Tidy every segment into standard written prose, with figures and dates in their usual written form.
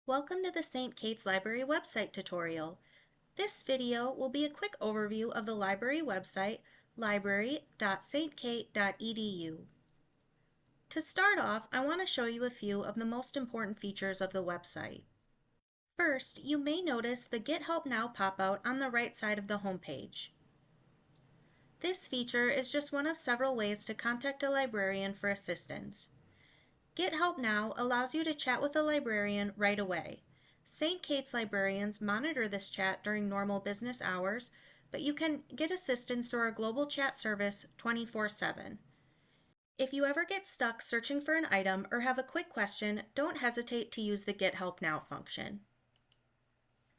Welcome to the St. Kate's Library website tutorial. This video will be a quick overview of the library website, library.stkate.edu. To start off, I want to show you a few of the most important features of the website. First, you may notice the Get Help Now pop-out on the right side of the homepage. This feature is just one of several ways to contact a librarian for assistance. Get Help Now allows you to chat with a librarian right away. St. Kate's librarians monitor this chat during normal business hours, but you can get assistance through our global chat service 24/7. If you ever get stuck searching for an item or have a quick question, don't hesitate to use the Get Help Now function.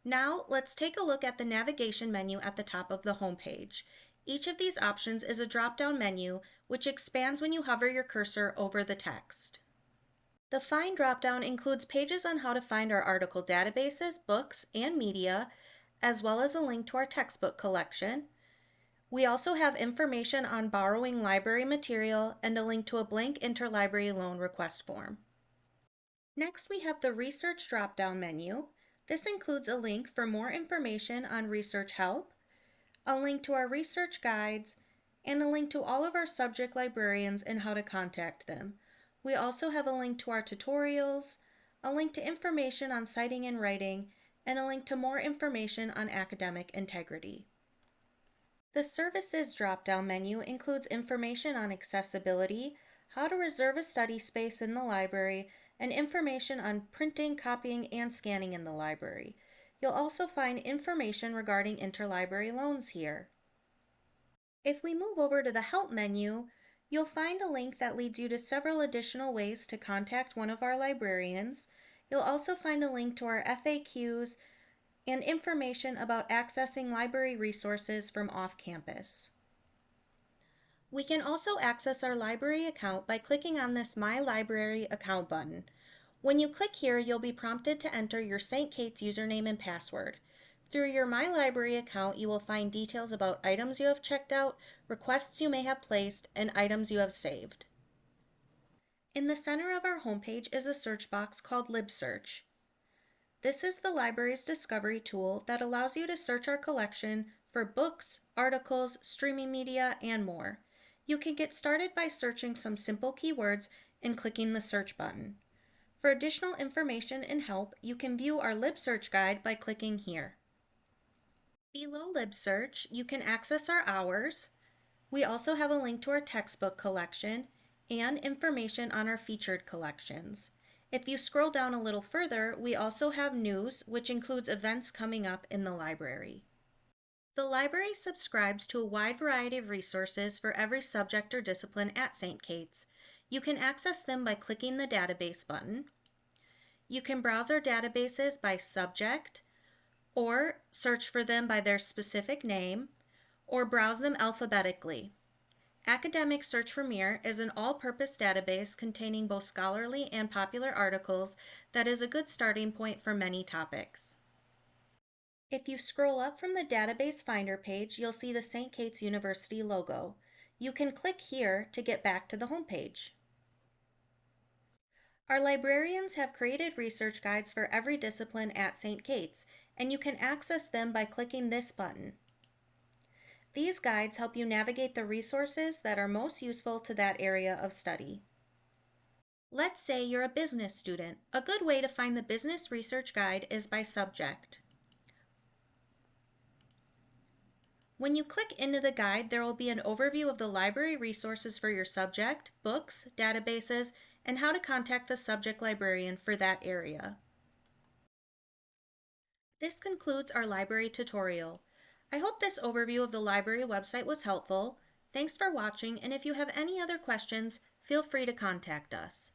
Now, let's take a look at the navigation menu at the top of the homepage. Each of these options is a drop-down menu, which expands when you hover your cursor over the text. The Find dropdown includes pages on how to find our article databases, books, and media, as well as a link to our textbook collection. We also have information on borrowing library material and a link to a blank interlibrary loan request form. Next, we have the Research dropdown menu. This includes a link for more information on research help, a link to our research guides, and a link to all of our subject librarians and how to contact them. We also have a link to our tutorials, a link to information on citing and writing, and a link to more information on academic integrity. The Services drop-down menu includes information on accessibility, how to reserve a study space in the library, and information on printing, copying, and scanning in the library. You'll also find information regarding interlibrary loans here. If we move over to the Help menu, you'll find a link that leads you to several additional ways to contact one of our librarians. You'll also find a link to our FAQs and information about accessing library resources from off-campus. We can also access our library account by clicking on this My Library Account button. When you click here, you'll be prompted to enter your St. Kate's username and password. Through your My Library account, you will find details about items you have checked out, requests you may have placed, and items you have saved. In the center of our homepage is a search box called LibSearch. This is the library's discovery tool that allows you to search our collection for books, articles, streaming media, and more. You can get started by searching some simple keywords and clicking the search button. For additional information and help, you can view our LibSearch guide by clicking here. Below LibSearch, you can access our hours. We also have a link to our textbook collection and information on our featured collections. If you scroll down a little further, we also have news, which includes events coming up in the library. The library subscribes to a wide variety of resources for every subject or discipline at St. Kate's. You can access them by clicking the database button. You can browse our databases by subject, or search for them by their specific name, or browse them alphabetically. Academic Search for Mir is an all-purpose database containing both scholarly and popular articles that is a good starting point for many topics. If you scroll up from the Database Finder page, you'll see the St. Kate's University logo. You can click here to get back to the homepage. Our librarians have created research guides for every discipline at St. Kate's, and you can access them by clicking this button. These guides help you navigate the resources that are most useful to that area of study. Let's say you're a business student. A good way to find the business research guide is by subject. When you click into the guide, there will be an overview of the library resources for your subject, books, databases, and how to contact the subject librarian for that area. This concludes our library tutorial. I hope this overview of the library website was helpful. Thanks for watching, and if you have any other questions, feel free to contact us.